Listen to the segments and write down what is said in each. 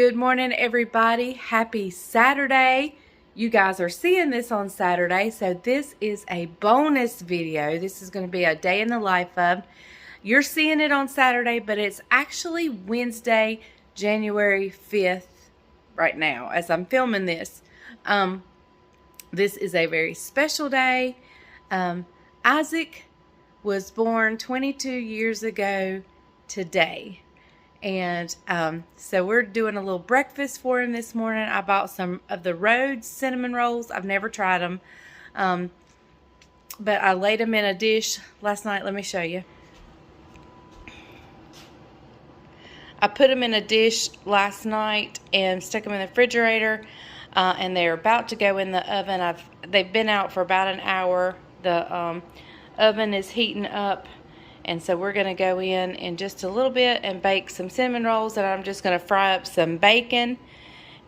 Good morning, everybody. Happy Saturday. You guys are seeing this on Saturday, so this is a bonus video. This is going to be a day in the life of. You're seeing it on Saturday, but it's actually Wednesday, January 5th right now as I'm filming this. This is a very special day. Isaac was born 22 years ago today. And so we're doing a little breakfast for him this morning. I bought some of the Rhodes cinnamon rolls. I've never tried them. But I laid them in a dish last night. Let me show you. I put them in a dish last night and stuck them in the refrigerator. And they're about to go in the oven. They've been out for about an hour. The oven is heating up. And so we're going to go in just a little bit and bake some cinnamon rolls. And I'm just going to fry up some bacon.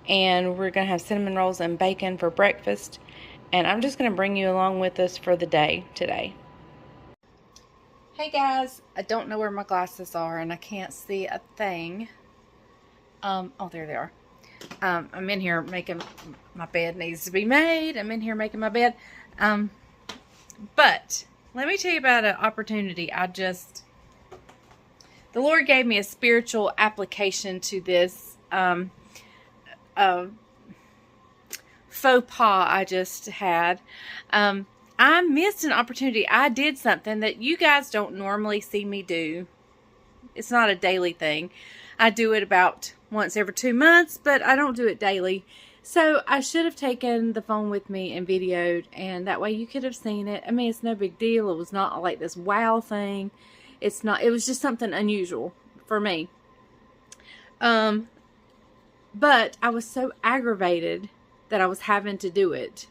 And we're going to have cinnamon rolls and bacon for breakfast. And I'm just going to bring you along with us for the day today. Hey guys, I don't know where my glasses are and I can't see a thing. Oh, there they are. I'm in here making, my bed needs to be made. I'm in here making my bed. But let me tell you about an opportunity. The Lord gave me a spiritual application to this faux pas I just had. I missed an opportunity. I did something that you guys don't normally see me do. It's not a daily thing. I do it about once every 2 months, but I don't do it daily. So I should have taken the phone with me and videoed, and that way you could have seen it. I mean, it's no big deal. It was not like this wow thing. It was just something unusual for me. But I was so aggravated that I was having to do it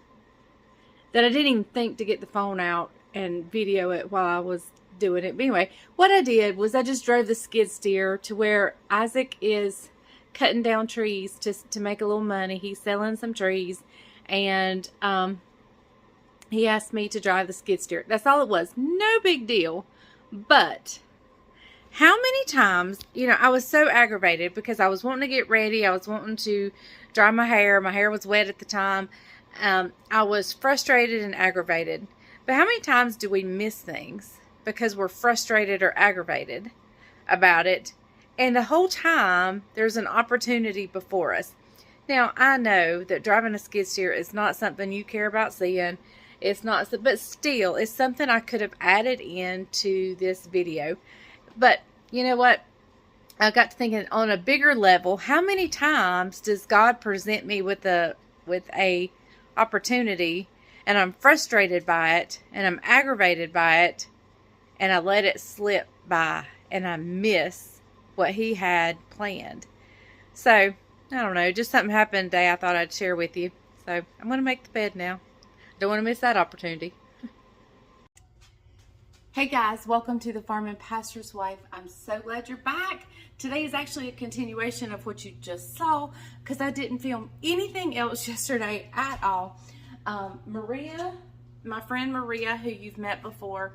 that I didn't even think to get the phone out and video it while I was doing it. But anyway, what I did was I just drove the skid steer to where Isaac is cutting down trees to make a little money. He's selling some trees, and he asked me to drive the skid steer. That's all it was. No big deal. But how many times, I was so aggravated because I was wanting to get ready. I was wanting to dry my hair. My hair was wet at the time. I was frustrated and aggravated. But how many times do we miss things because we're frustrated or aggravated about it? And the whole time, there's an opportunity before us. Now, I know that driving a skid steer is not something you care about seeing. It's not, but still, it's something I could have added into this video. But, you know what? I got to thinking on a bigger level, how many times does God present me with a opportunity, and I'm frustrated by it, and I'm aggravated by it, and I let it slip by, and I miss what he had planned. So, I don't know, just something happened today I thought I'd share with you. So, I'm going to make the bed now. Don't want to miss that opportunity. Hey guys, welcome to the Farm and Pastor's Wife. I'm so glad you're back. Today is actually a continuation of what you just saw because I didn't film anything else yesterday at all. Maria, my friend Maria, who you've met before,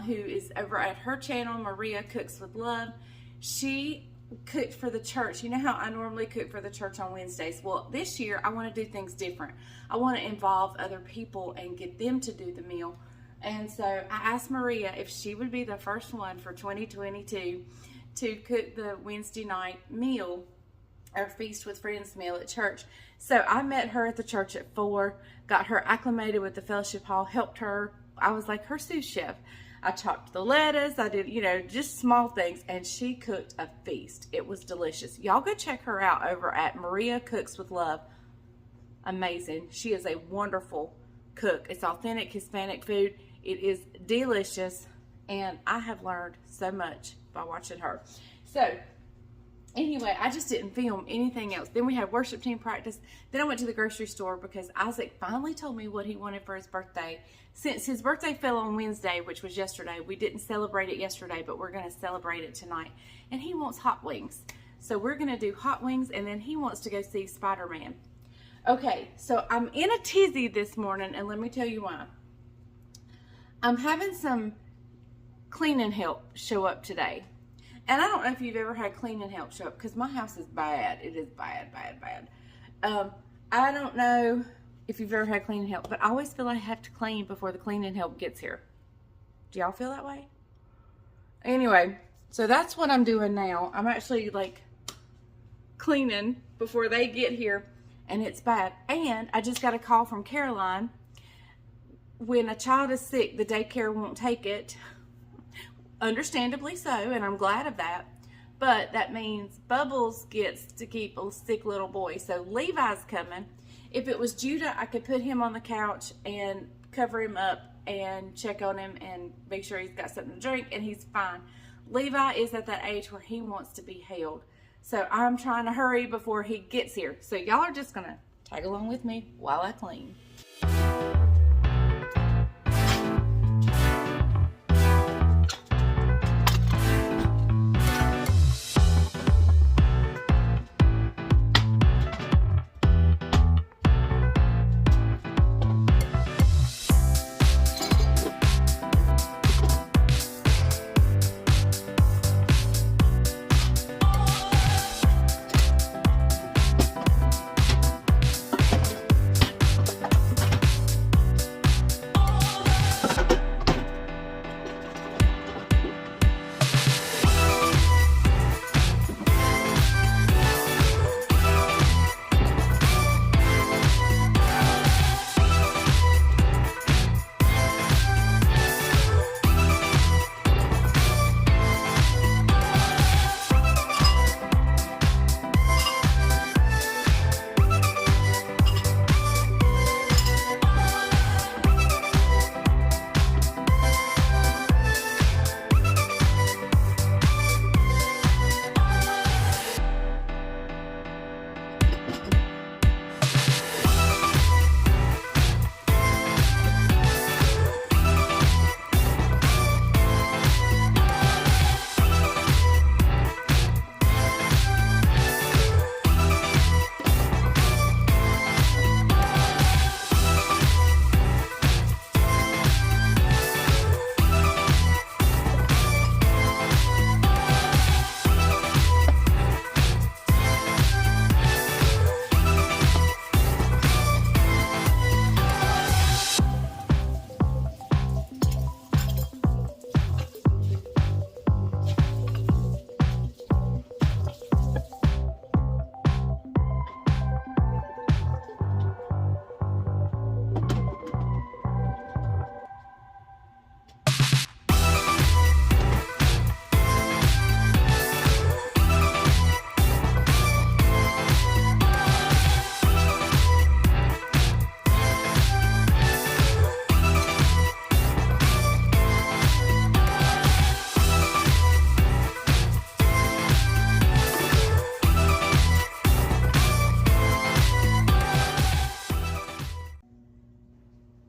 who is over at her channel, Maria Cooks with Love, she cooked for the church. You know how I normally cook for the church on Wednesdays? Well, this year I want to do things different. I want to involve other people and get them to do the meal. And so I asked Maria if she would be the first one for 2022 to cook the Wednesday night meal, our Feast with Friends meal at church. So I met her at the church at 4, got her acclimated with the fellowship hall, helped her. I was like her sous chef. I chopped the lettuce. I did, just small things. And she cooked a feast. It was delicious. Y'all go check her out over at Maria Cooks with Love. Amazing. She is a wonderful cook. It's authentic Hispanic food. It is delicious. And I have learned so much by watching her. So, anyway, I just didn't film anything else. Then we had worship team practice. Then I went to the grocery store because Isaac finally told me what he wanted for his birthday. Since his birthday fell on Wednesday, which was yesterday, we didn't celebrate it yesterday, but we're going to celebrate it tonight. And he wants hot wings. So we're going to do hot wings, and then he wants to go see Spider-Man. Okay, so I'm in a tizzy this morning, and let me tell you why. I'm having some cleaning help show up today. And I don't know if you've ever had cleaning help show up, because my house is bad. It is bad, bad, bad. I don't know if you've ever had cleaning help, but I always feel like I have to clean before the cleaning help gets here. Do y'all feel that way? Anyway, so that's what I'm doing now. I'm actually like cleaning before they get here, and it's bad. And I just got a call from Caroline. When a child is sick, the daycare won't take it. Understandably so, and I'm glad of that. But that means Bubbles gets to keep a sick little boy. So Levi's coming. If it was Judah, I could put him on the couch and cover him up and check on him and make sure he's got something to drink and he's fine. Levi is at that age where he wants to be held. So I'm trying to hurry before he gets here. So y'all are just going to tag along with me while I clean.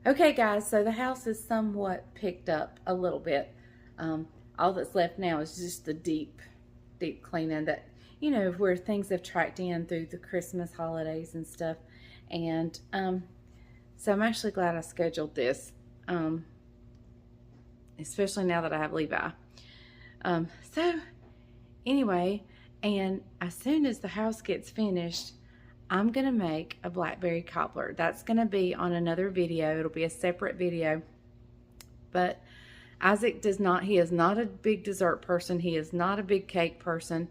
Okay guys, so the house is somewhat picked up a little bit. All that's left now is just the deep cleaning that, you know, where things have tracked in through the Christmas holidays and stuff. And so I'm actually glad I scheduled this, especially now that I have Levi. So anyway, and as soon as the house gets finished, I'm gonna make a blackberry cobbler. That's gonna be on another video. It'll be a separate video. But Isaac he is not a big dessert person. He is not a big cake person.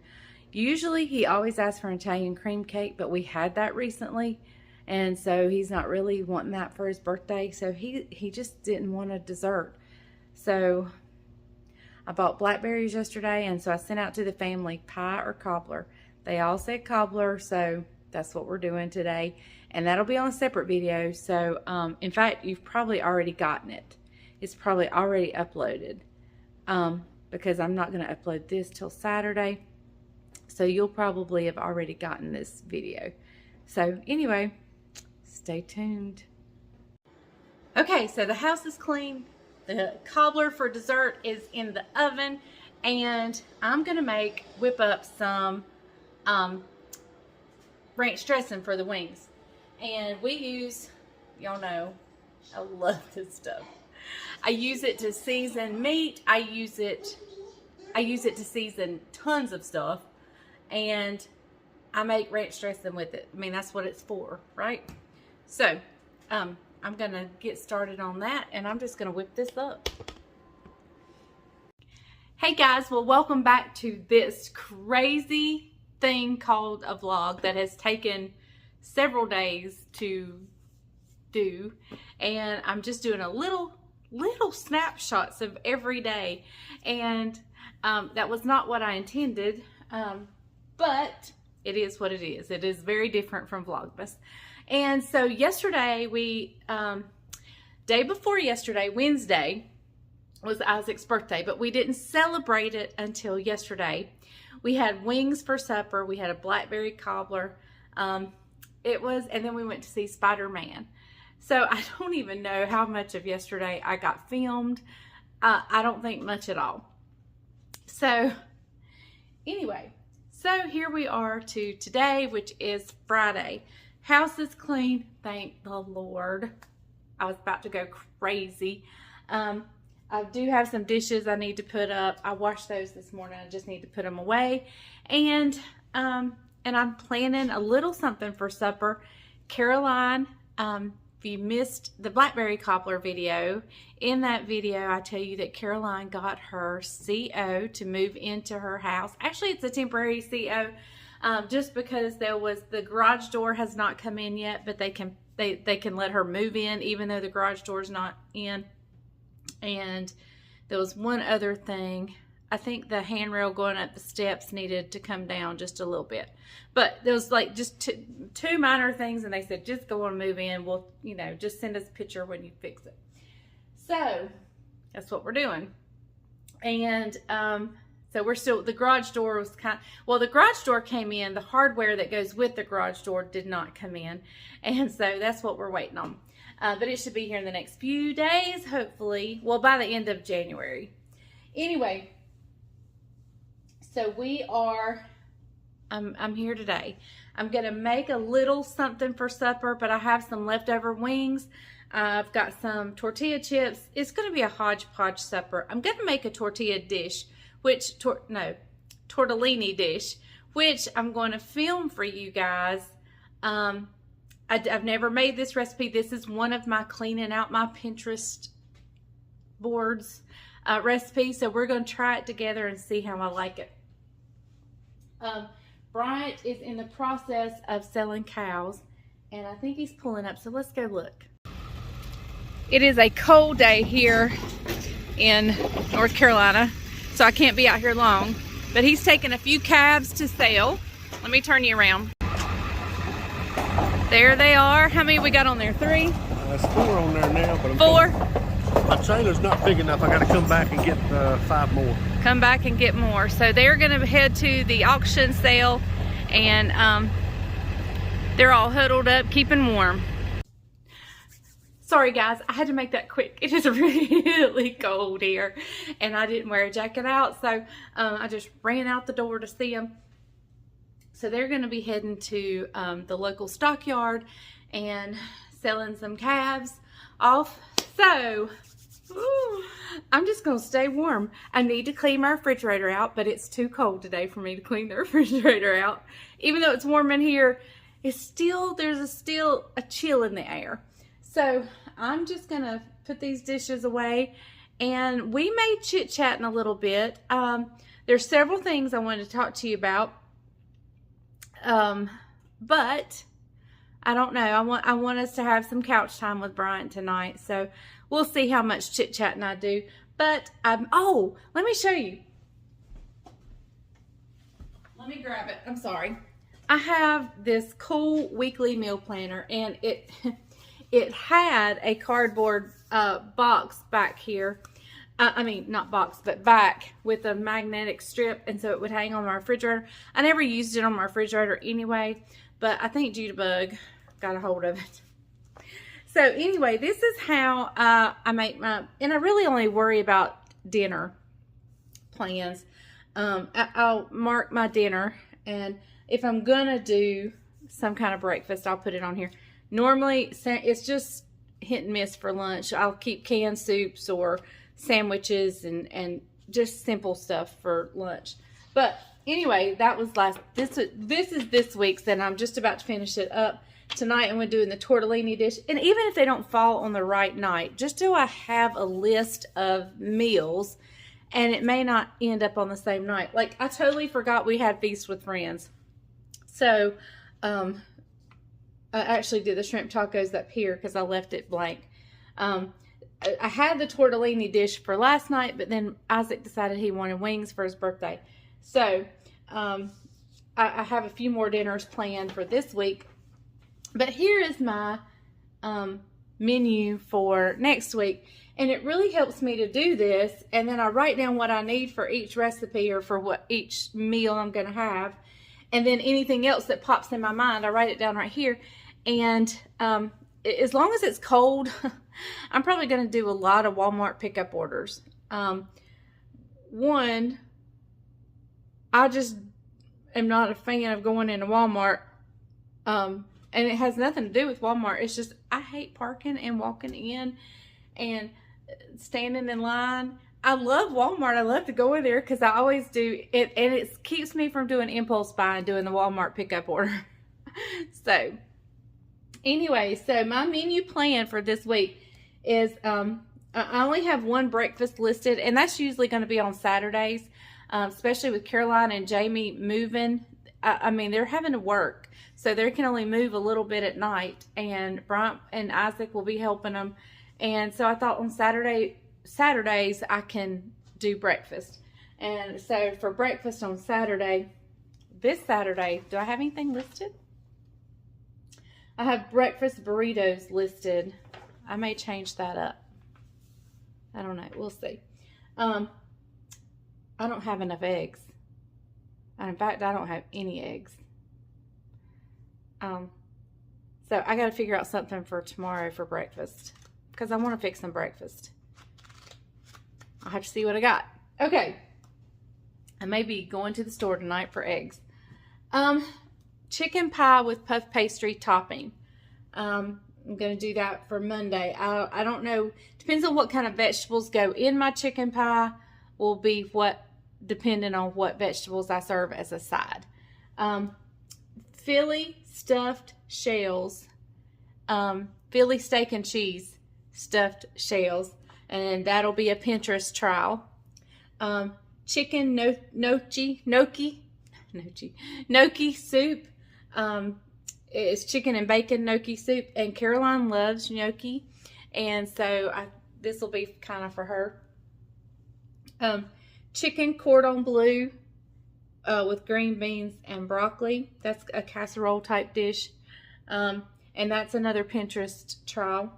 Usually he always asks for an Italian cream cake, but we had that recently. And so he's not really wanting that for his birthday. So he just didn't want a dessert. So I bought blackberries yesterday, and so I sent out to the family, pie or cobbler. They all said cobbler, so that's what we're doing today. And that'll be on a separate video. So, in fact, you've probably already gotten it. It's probably already uploaded, because I'm not going to upload this till Saturday. So you'll probably have already gotten this video. So anyway, stay tuned. Okay, so the house is clean. The cobbler for dessert is in the oven, and I'm gonna whip up some ranch dressing for the wings. And we use, y'all know, I love this stuff. I use it to season meat. I use it I use it to season tons of stuff, and I make ranch dressing with it. I mean, that's what it's for, right? So, I'm gonna get started on that, and I'm just gonna whip this up. Hey guys, well, welcome back to this crazy thing called a vlog that has taken several days to do, and I'm just doing a little snapshots of every day, and that was not what I intended, but it is what it is. It is very different from Vlogmas. And so yesterday, day before yesterday, Wednesday, was Isaac's birthday, but we didn't celebrate it until yesterday. We had wings for supper. We had a blackberry cobbler. And then we went to see Spider-Man. So I don't even know how much of yesterday I got filmed. I don't think much at all. So anyway, so here we are to today, which is Friday. House is clean, thank the Lord. I was about to go crazy. I do have some dishes I need to put up. I washed those this morning. I just need to put them away. And I'm planning a little something for supper. Caroline, if you missed the blackberry cobbler video, in that video I tell you that Caroline got her CO to move into her house. Actually, it's a temporary CO, just because the garage door has not come in yet, but they can let her move in even though the garage door is not in. And there was one other thing. I think the handrail going up the steps needed to come down just a little bit. But there was like just two minor things, and they said, just go on and move in. We'll, just send us a picture when you fix it. So that's what we're doing. And so we're still, the garage door was the garage door came in. The hardware that goes with the garage door did not come in. And so that's what we're waiting on. But it should be here in the next few days, hopefully. Well, by the end of January. Anyway, so I'm here today. I'm going to make a little something for supper, but I have some leftover wings. I've got some tortilla chips. It's going to be a hodgepodge supper. I'm going to make a tortilla dish, tortellini dish, which I'm going to film for you guys. I've never made this recipe. This is one of my cleaning out my Pinterest boards recipes. So we're going to try it together and see how I like it. Bryant is in the process of selling cows, and I think he's pulling up. So let's go look. It is a cold day here in North Carolina, so I can't be out here long. But he's taking a few calves to sell. Let me turn you around. There they are. How many we got on there? 3? There's 4 on there now, but 4. My trailer's not big enough. I got to come back and get 5 more. Come back and get more. So they're going to head to the auction sale, and they're all huddled up, keeping warm. Sorry guys, I had to make that quick. It is really cold here, and I didn't wear a jacket out, so I just ran out the door to see them. So they're going to be heading to the local stockyard and selling some calves off. So, I'm just going to stay warm. I need to clean my refrigerator out, but it's too cold today for me to clean the refrigerator out. Even though it's warm in here, there's still a chill in the air. So I'm just going to put these dishes away, and we may chit-chat in a little bit. There's several things I wanted to talk to you about. But I don't know. I want us to have some couch time with Bryant tonight. So we'll see how much chit-chatting I do. But, oh, let me show you. Let me grab it. I'm sorry. I have this cool weekly meal planner, and it had a cardboard box back here. I mean, not box, but back with a magnetic strip, and so it would hang on my refrigerator. I never used it on my refrigerator anyway, but I think Jitterbug got a hold of it. So anyway, this is how I make my, and I really only worry about dinner plans. I'll mark my dinner, and if I'm gonna do some kind of breakfast, I'll put it on here. Normally, it's just hit and miss for lunch. I'll keep canned soups or sandwiches and just simple stuff for lunch. But anyway, that was this is this week's, and I'm just about to finish it up tonight, and we're doing the tortellini dish. And even if they don't fall on the right night, just so I have a list of meals, and it may not end up on the same night. Like, I totally forgot we had Feast with Friends. So, I actually did the shrimp tacos up here because I left it blank. I had the tortellini dish for last night, but then Isaac decided he wanted wings for his birthday. So, I have a few more dinners planned for this week. But here is my menu for next week. And it really helps me to do this. And then I write down what I need for each recipe or for what each meal I'm going to have. And then anything else that pops in my mind, I write it down right here. And as long as it's cold, I'm probably going to do a lot of Walmart pickup orders. One, I just am not a fan of going into Walmart. And it has nothing to do with Walmart. It's just I hate parking and walking in and standing in line. I love Walmart. I love to go in there because I always do it, and it keeps me from doing impulse buying, doing the Walmart pickup order. So anyway, so my menu plan for this week is I only have one breakfast listed, and that's usually going to be on Saturdays, especially with Caroline and Jamie moving. I mean, they're having to work, so they can only move a little bit at night, and Bryant and Isaac will be helping them. And so I thought on Saturdays I can do breakfast. And so for breakfast on Saturday, this Saturday, do I have anything listed? I have breakfast burritos listed. I may change that up. I don't know. We'll see. I don't have enough eggs. And in fact, I don't have any eggs. So I got to figure out something for tomorrow for breakfast, because I want to fix some breakfast. I'll have to see what I got. Okay. I may be going to the store tonight for eggs. Chicken pie with puff pastry topping. I'm going to do that for Monday. I don't know. Depends on what kind of vegetables go in my chicken pie, will be what, depending on what vegetables I serve as a side. Philly stuffed shells. Philly steak and cheese stuffed shells. And that'll be a Pinterest trial. Chicken gnocchi soup. It's chicken and bacon gnocchi soup. And Caroline loves gnocchi. And so this will be kind of for her. Chicken cordon bleu with green beans and broccoli. That's a casserole type dish. And that's another Pinterest trial.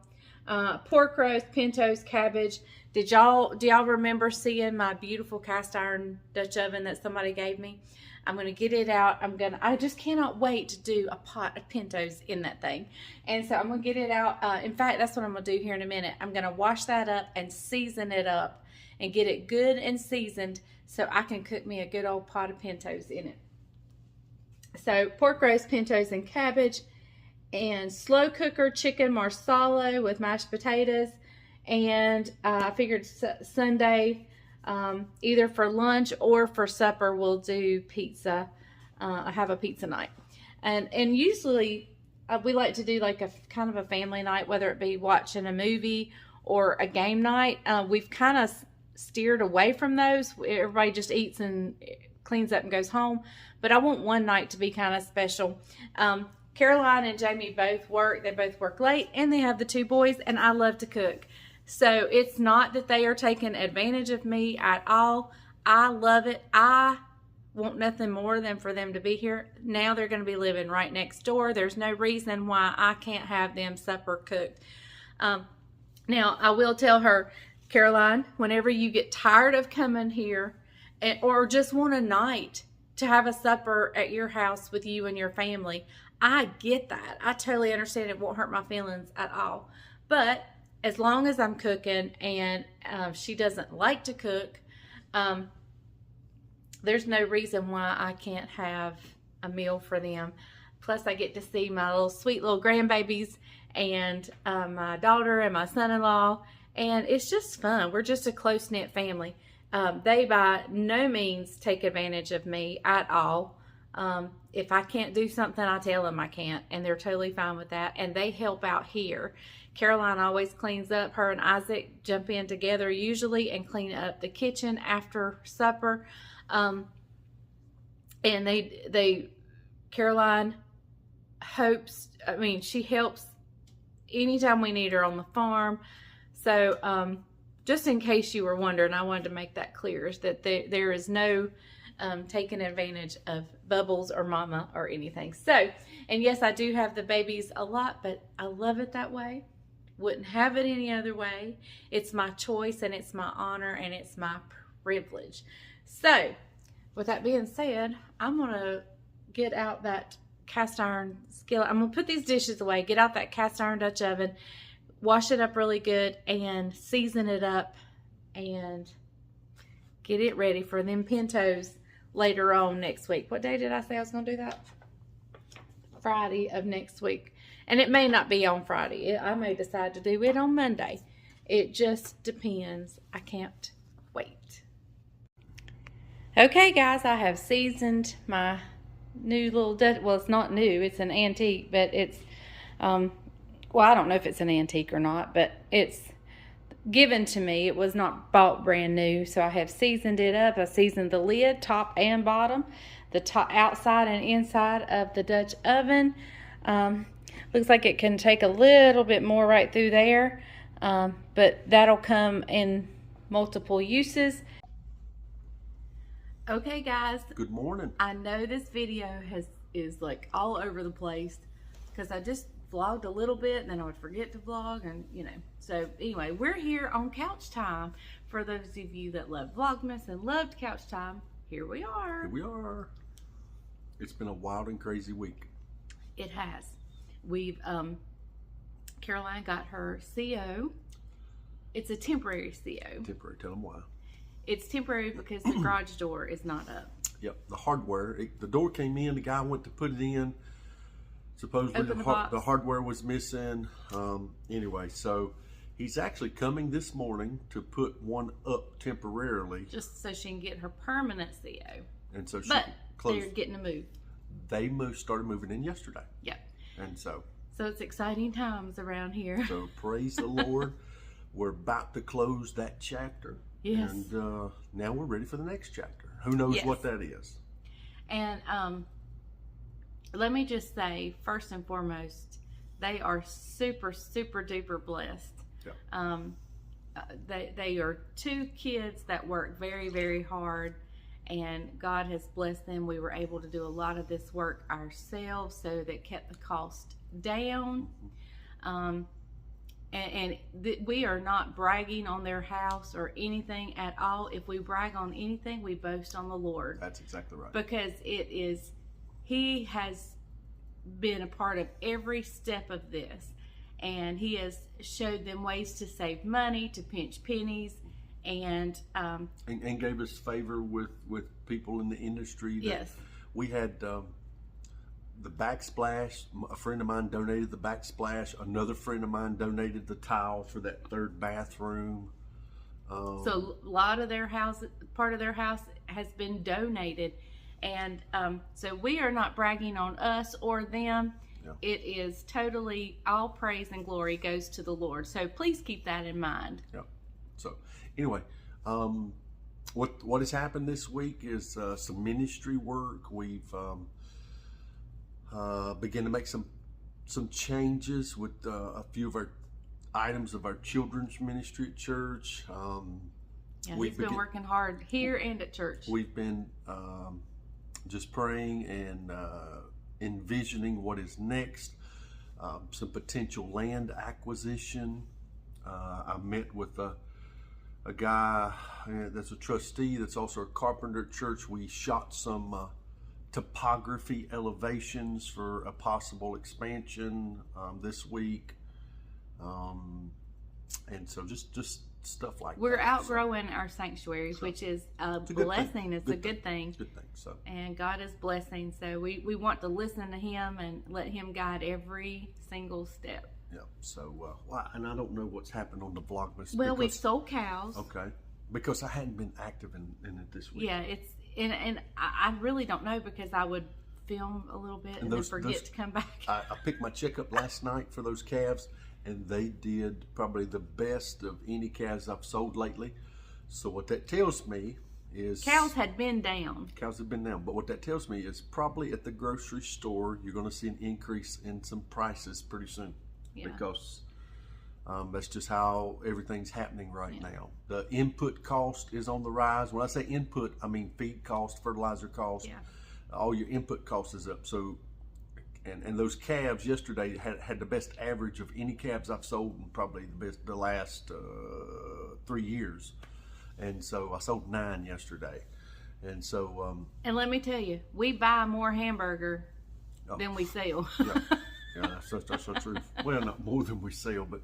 Pork roast, pintos, cabbage. Do y'all remember seeing my beautiful cast iron Dutch oven that somebody gave me? I'm going to get it out. I just cannot wait to do a pot of pintos in that thing. And so I'm going to get it out. In fact, that's what I'm going to do here in a minute. I'm going to wash that up and season it up and get it good and seasoned so I can cook me a good old pot of pintos in it. So pork roast, pintos, and cabbage. And slow cooker chicken marsala with mashed potatoes. And I figured Sunday, either for lunch or for supper, we'll do pizza. I have a pizza night. And usually we like to do like a kind of a family night, whether it be watching a movie or a game night. We've kind of steered away from those. Everybody just eats and cleans up and goes home. But I want one night to be kind of special. Caroline and Jamie both work. They both work late, and they have the 2 boys, and I love to cook. So it's not that they are taking advantage of me at all. I love it. I want nothing more than for them to be here. Now they're going to be living right next door. There's no reason why I can't have them supper cooked. Now, I will tell her, Caroline, whenever you get tired of coming here or just want a night to have a supper at your house with you and your family, I get that. I totally understand. It won't hurt my feelings at all. But as long as I'm cooking and she doesn't like to cook, there's no reason why I can't have a meal for them. Plus, I get to see my sweet little grandbabies and my daughter and my son-in-law. And it's just fun. We're just a close-knit family. They by no means take advantage of me at all. If I can't do something, I tell them I can't, and they're totally fine with that. And they help out here. Caroline always cleans up. Her and Isaac jump in together usually and clean up the kitchen after supper. And Caroline she helps anytime we need her on the farm. So just in case you were wondering, I wanted to make that clear, is that there is no taking advantage of Bubbles or Mama or anything. So, and yes, I do have the babies a lot, but I love it that way. Wouldn't have it any other way. It's my choice, and it's my honor, and it's my privilege. So, with that being said, I'm going to get out that cast iron skillet. I'm going to put these dishes away, get out that cast iron Dutch oven, wash it up really good, and season it up, and get it ready for them pintos later on next week. What day did I say I was going to do that? Friday of next week. And it may not be on Friday. I may decide to do it on Monday. It just depends. I can't wait. Okay, guys, I have seasoned my new little Dutch. Well, it's not new. It's an antique, but it's, well, I don't know if it's an antique or not, but it's given to me. It was not bought brand new, so I have seasoned it up. I seasoned the lid, top and bottom, the top, outside and inside of the Dutch oven. Looks like it can take a little bit more right through there, but that'll come in multiple uses. Okay, guys. Good morning. I know this video is like all over the place because I just vlogged a little bit and then I would forget to vlog, and so anyway, we're here on couch time. For those of you that love Vlogmas and loved couch time, here we are. Here we are. It's been a wild and crazy week. It has. We've Caroline got her CO. It's a temporary CO. Temporary. Tell them why. It's temporary because the garage door is not up. Yep, the hardware. The door came in. The guy went to put it in. Supposedly the hardware was missing. Anyway, so he's actually coming this morning to put one up temporarily, just so she can get her permanent CO. And so she but close. They're getting to move. They started moving in yesterday. Yep. And so it's exciting times around here. So praise the Lord. We're about to close that chapter. Yes. And now we're ready for the next chapter. Who knows what that is? And let me just say, first and foremost, they are super, super duper blessed. Yeah. They are two kids that work very, very hard, and God has blessed them. We were able to do a lot of this work ourselves, so that kept the cost down. We are not bragging on their house or anything at all. If we brag on anything, we boast on the Lord. That's exactly right. Because He has been a part of every step of this, and He has showed them ways to save money, to pinch pennies, and gave us favor with people in the industry. Yes. We had the backsplash. A friend of mine donated the backsplash. Another friend of mine donated the tile for that third bathroom. So a lot of their house, part of their house, has been donated, and so we are not bragging on us or them. Yeah. It is totally all praise and glory goes to the Lord. So please keep that in mind. Yeah. So anyway, what has happened this week is some ministry work. We've begin to make some changes with a few of our items of our children's ministry at church. We've been working hard here and at church. We've been just praying and envisioning what is next. Some potential land acquisition. I met with a guy that's a trustee that's also a carpenter at church. We shot some topography elevations for a possible expansion this week, and so just stuff like we're that. outgrowing our sanctuaries, which is a blessing. It's a good thing. Good thing. So, and God is blessing. So we want to listen to Him and let Him guide every single step. Yeah. So and I don't know what's happened on the Vlogmas. Well, we've sold cows. Okay. because I hadn't been active in it this week. Yeah, it's and I really don't know, because I would film a little bit and then forget to come back. I picked my checkup last night for those calves, and they did probably the best of any calves I've sold lately. So what that tells me is Cows had been down. Cows have been down, but what that tells me is probably at the grocery store you're going to see an increase in some prices pretty soon, because that's just how everything's happening right now. The input cost is on the rise. When I say input, I mean feed cost, fertilizer cost. All your input cost is up. So, and those calves yesterday had the best average of any calves I've sold in probably the last 3 years. And so I sold 9 yesterday. And so and let me tell you, we buy more hamburger than we sell. That's so true. Well, not more than we sell, but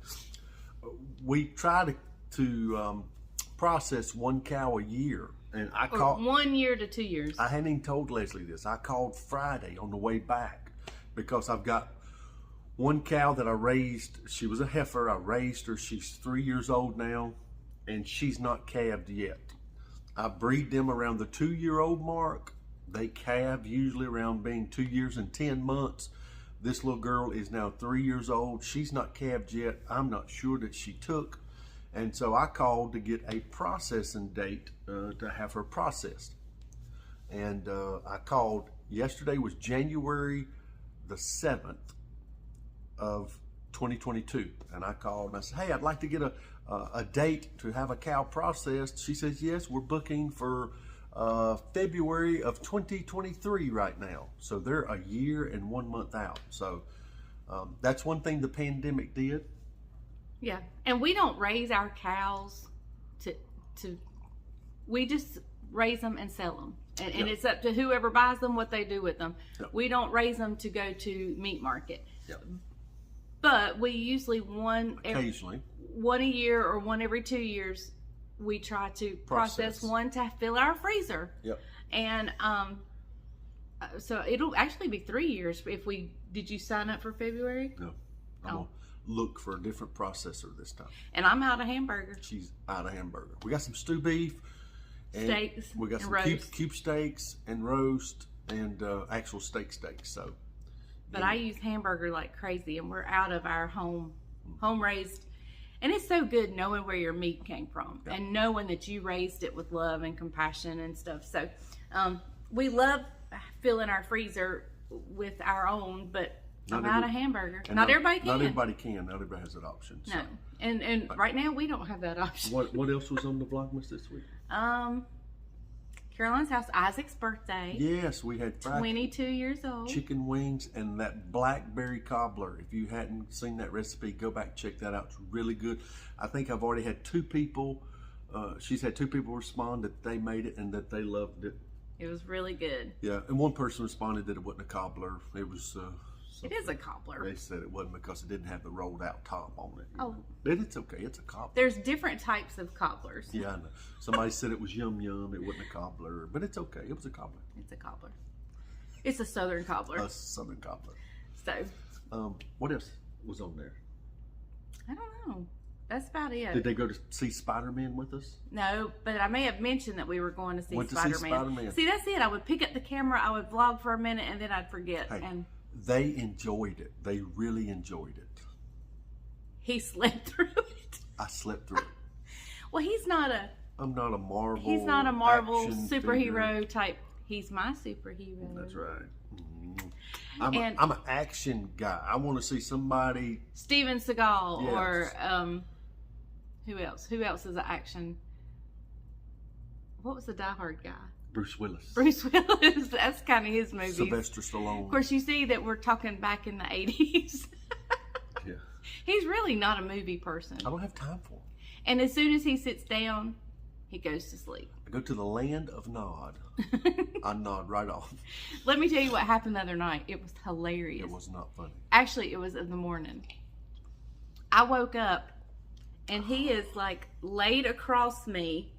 we try to process 1 cow a year. And I called 1 year to 2 years. I hadn't even told Leslie this. I called Friday on the way back, because I've got 1 cow that I raised. She was a heifer. I raised her. She's 3 years old now, and she's not calved yet. I breed them around the 2-year-old mark. They calve usually around being 2 years and 10 months. This little girl is now 3 years old. She's not calved yet. I'm not sure that she took. And so I called to get a processing date to have her processed. And I called, yesterday was January the 7th of 2022. And I called and I said, hey, I'd like to get a date to have a cow processed. She says, yes, we're booking for February of 2023 right now. So they're a year and 1 month out. So that's one thing the pandemic did. Yeah, and we don't raise our cows we just raise them and sell them. And it's up to whoever buys them what they do with them. We don't raise them to go to meat market. But we usually one a year or one every 2 years, we try to process one to fill our freezer. And so it'll actually be 3 years if we. Did you sign up for February? No. I'm gonna look for a different processor this time. And I'm out of hamburger. She's out of hamburger. We got some stew beef, and steaks, we got some cube steaks and roast, and actual steaks. So, but I use hamburger like crazy, and we're out of our home raised. And it's so good knowing where your meat came from and knowing that you raised it with love and compassion and stuff. So we love filling our freezer with our own, but I'm out of hamburger. Not everybody can. Not everybody can. Not everybody has that option. So. No. And right now we don't have that option. What else was on the Vlogmas this week? Caroline's house, Isaac's birthday. Yes, we had 22 years old. Chicken wings and that blackberry cobbler. If you hadn't seen that recipe, go back, check that out. It's really good. I think I've already had 2 people. She's had 2 people respond that they made it and that they loved it. It was really good. Yeah, and one person responded that it wasn't a cobbler. It was. It is a cobbler. They said it wasn't because it didn't have the rolled out top on it. Oh. But it's okay. It's a cobbler. There's different types of cobblers. Yeah, I know. Somebody said it was yum yum. It wasn't a cobbler. But it's okay. It was a cobbler. It's a cobbler. It's a southern cobbler. A southern cobbler. So. What else was on there? I don't know. That's about it. Did they go to see Spider-Man with us? No, but I may have mentioned that we were going to see Spider-Man. See, that's it. I would pick up the camera, I would vlog for a minute, and then I'd forget. Hey, and they enjoyed it. They really enjoyed it. He slept through it. I slept through it. Well, I'm not a Marvel. He's not a Marvel figure superhero type. He's my superhero. That's right. Mm-hmm. I'm an action guy. I want to see somebody. Steven Seagal or who else? Who else is an action? What was the Die Hard guy? Bruce Willis. Bruce Willis. That's kind of his movie. Sylvester Stallone. Of course, you see that we're talking back in the 80s. Yeah. He's really not a movie person. I don't have time for him. And as soon as he sits down, he goes to sleep. I go to the land of nod. I nod right off. Let me tell you what happened the other night. It was hilarious. It was not funny. Actually, it was in the morning. I woke up and he is like laid across me.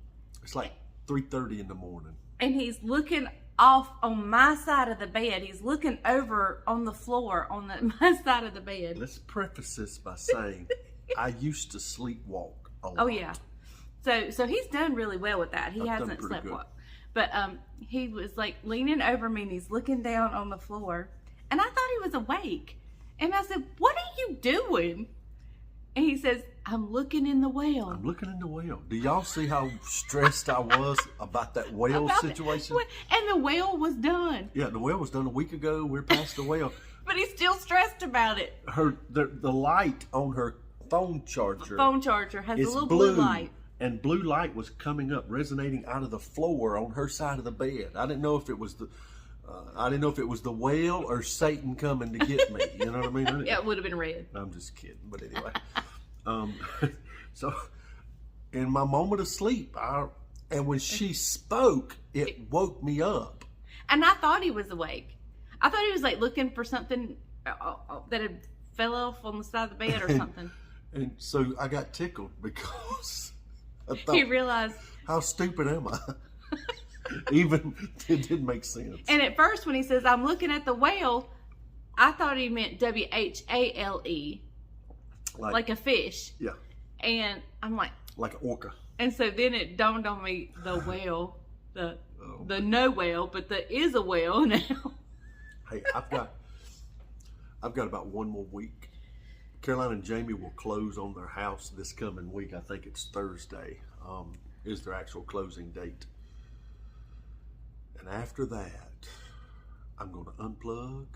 It's like 3:30 in the morning. And he's looking off on my side of the bed. He's looking over on the floor on my side of the bed. Let's preface this by saying I used to sleepwalk a lot. Oh, yeah. So he's done really well with that. He I've done hasn't pretty slept good. well. But he was like leaning over me and he's looking down on the floor. And I thought he was awake. And I said, "What are you doing?" And he says, "I'm looking in the well." I'm looking in the well. Do y'all see how stressed I was about that well situation? And the well was done. Yeah, the well was done a week ago. We're past the well. But he's still stressed about it. The light on her phone charger Has a is little blue blue light. And blue light was coming up, resonating out of the floor on her side of the bed. I didn't know if it was the whale or Satan coming to get me. You know what I mean? Yeah, it would have been red. I'm just kidding, but anyway. So, in my moment of sleep, and when she spoke, it woke me up. And I thought he was awake. I thought he was like looking for something that had fell off on the side of the bed or something. And so I got tickled because I thought, He realized, how stupid am I? Even it didn't make sense. and at first when he says, "I'm looking at the whale," I thought he meant WHALE, like a fish. Yeah, And I'm like, like an orca. and so then it dawned on me, the whale, the no whale, but there is a whale now. Hey, I've got about one more week. Caroline and Jamie will close on their house this coming week. I think it's Thursday. Is their actual closing date. And after that, I'm going to unplug,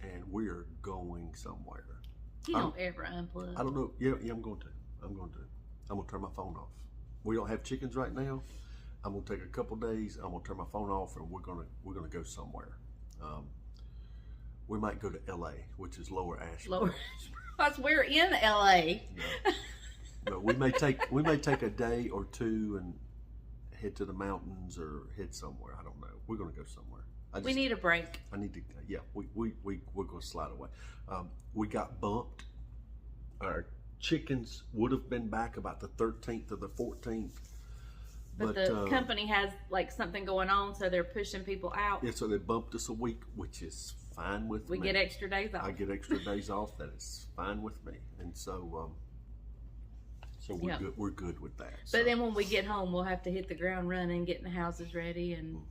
and we're going somewhere. You don't ever unplug. I don't know. Yeah, I'm going to. I'm going to turn my phone off. We don't have chickens right now. I'm going to take a couple days. I'm going to turn my phone off, and we're going to go somewhere. We might go to LA, which is Lower Asheboro. Because we're in LA. No, we may take a day or two and head to the mountains or head somewhere. I don't know. We're going to go somewhere. We need a break. I need to. Yeah, we're going to slide away. We got bumped. Our chickens would have been back about the 13th or the 14th. But the company has like something going on, so they're pushing people out. Yeah, so they bumped us a week, which is fine with me. We get extra days off. I get extra days off. That is fine with me, and so we're good. We're good with that. But then when we get home, we'll have to hit the ground running, getting the houses ready and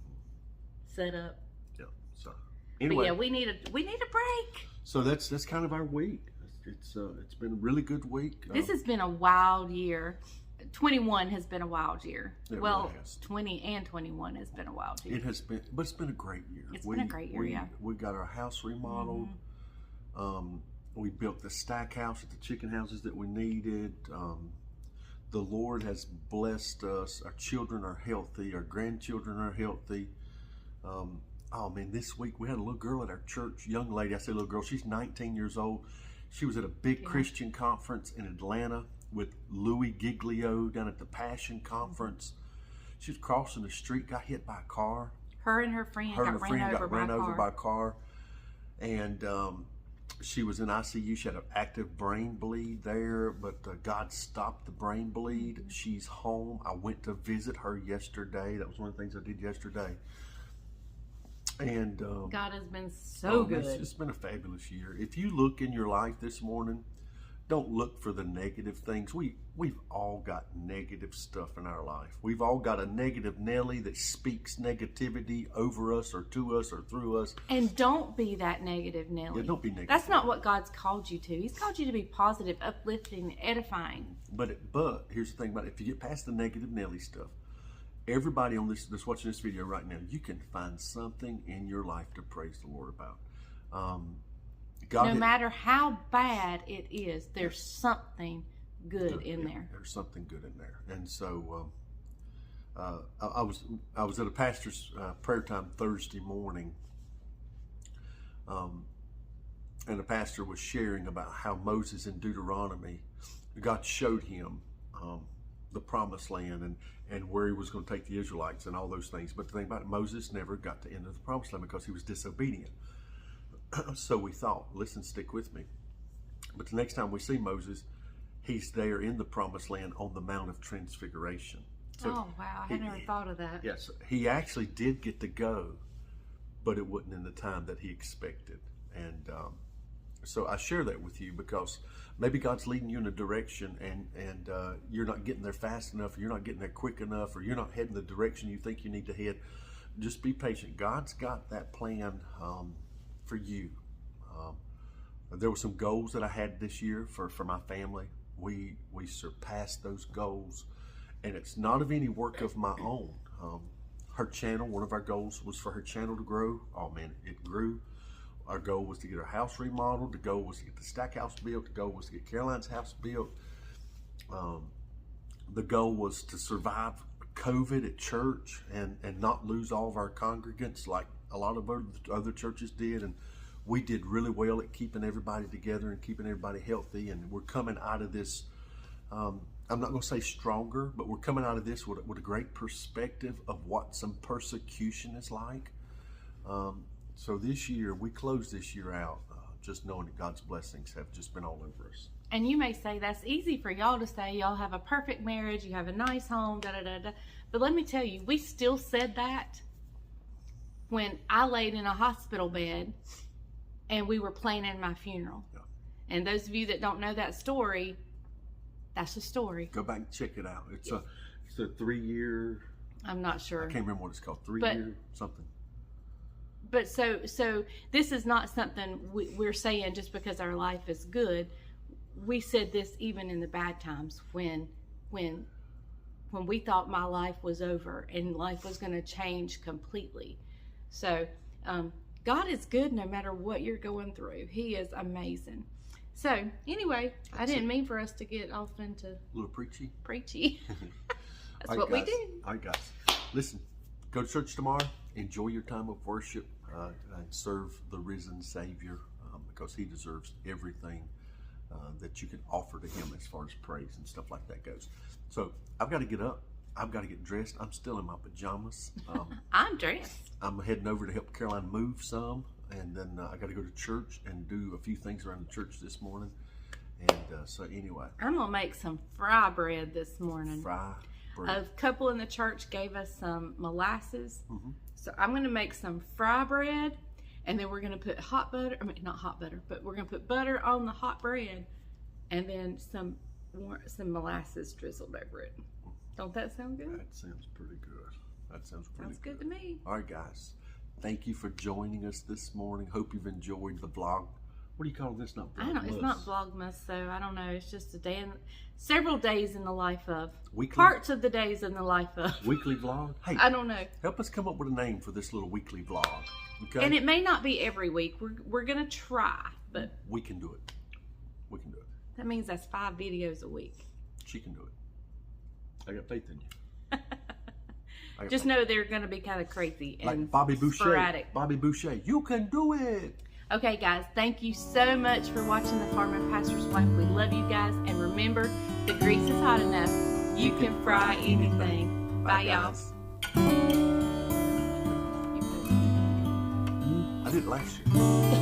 set up. Yeah. So anyway, but yeah, we need a break. So that's kind of our week. It's been a really good week. This has been a wild year. 21 has been a wild year. Well, really has. 20 and 21 has been a wild year. It has been, but it's been a great year. It's been a great year, yeah. We got our house remodeled. Mm-hmm. We built the stack house at the chicken houses that we needed. The Lord has blessed us. Our children are healthy. Our grandchildren are healthy. Oh man, this week we had a little girl at our church, young lady. I say little girl, she's 19 years old. She was at a big Christian conference in Atlanta with Louis Giglio down at the Passion Conference. She was crossing the street, got hit by a car. Her and her friend got ran over by a car. And she was in ICU. She had an active brain bleed there, but God stopped the brain bleed. She's home. I went to visit her yesterday. That was one of the things I did yesterday. And God has been so good. It's been a fabulous year. If you look in your life this morning, don't look for the negative things. We've all got negative stuff in our life. We've all got a negative Nelly that speaks negativity over us or to us or through us. And don't be that negative Nelly. Yeah, don't be negative. That's not what God's called you to. He's called you to be positive, uplifting, edifying. But here's the thing about it. If you get past the negative Nelly stuff, everybody on that's watching this video right now, you can find something in your life to praise the Lord about. No matter how bad it is, there's something good in there. There's something good in there. And so I was at a pastor's prayer time Thursday morning, and the pastor was sharing about how Moses in Deuteronomy, God showed him the promised land and where he was going to take the Israelites and all those things. But the thing about it, Moses never got to enter the promised land because he was disobedient. So we thought, listen, stick with me. But the next time we see Moses, he's there in the promised land on the Mount of Transfiguration. So oh, wow. I never thought of that. Yes. He actually did get to go, but it wasn't in the time that he expected. And So I share that with you because maybe God's leading you in a direction and you're not getting there fast enough, or you're not getting there quick enough, or you're not heading the direction you think you need to head. Just be patient. God's got that plan for you. There were some goals that I had this year for my family. We surpassed those goals, and it's not of any work of my own. Her channel, one of our goals was for her channel to grow. Oh man, it grew. Our goal was to get our house remodeled. The goal was to get the Stack house built. The goal was to get Caroline's house built. The goal was to survive COVID at church and not lose all of our congregants like a lot of other churches did. And we did really well at keeping everybody together and keeping everybody healthy. And we're coming out of this, I'm not going to say stronger, but we're coming out of this with a great perspective of what some persecution is like. So this year, we closed this year out just knowing that God's blessings have just been all over us. And you may say that's easy for y'all to say. Y'all have a perfect marriage. You have a nice home, da-da-da-da. But let me tell you, we still said that when I laid in a hospital bed and we were planning my funeral. Yeah. And those of you that don't know that story, that's the story. Go back and check it out. It's a 3-year. I'm not sure. I can't remember what it's called. 3-year something. But so this is not something we're saying just because our life is good. We said this even in the bad times when we thought my life was over and life was going to change completely. So God is good no matter what you're going through. He is amazing. So anyway, I didn't mean for us to get off into a little preachy. That's what we do. All right, guys. Listen, go to church tomorrow. Enjoy your time of worship and serve the risen Savior because He deserves everything that you can offer to Him as far as praise and stuff like that goes. So I've got to get up. I've got to get dressed. I'm still in my pajamas. I'm dressed. I'm heading over to help Caroline move some, and then I got to go to church and do a few things around the church this morning. And so anyway, I'm gonna make some fry bread this morning. Fry bread. A couple in the church gave us some molasses. Mm-hmm. So I'm going to make some fry bread, and then we're going to put hot butter, not hot butter, but we're going to put butter on the hot bread, and then some molasses drizzled over it. Don't that sound good? That sounds pretty good. That sounds pretty Sounds good to me. All right, guys. Thank you for joining us this morning. Hope you've enjoyed the vlog. What do you call this? Not vlogmas. I don't know. It's not Vlogmas, so I don't know. It's just several days in the life of. Parts of the days in the life of. Weekly vlog? Hey, I don't know. Help us come up with a name for this little weekly vlog. Okay? And it may not be every week. We're going to try, but. We can do it. We can do it. That means that's 5 videos a week. She can do it. I got faith in you. Just know they're going to be kind of crazy and like Bobby Boucher. sporadic. Bobby Boucher, you can do it. Okay, guys, thank you so much for watching The Farmer and Pastor's Wife. We love you guys. And remember, the grease is hot enough. You can fry anything. Bye, y'all. I did it last year.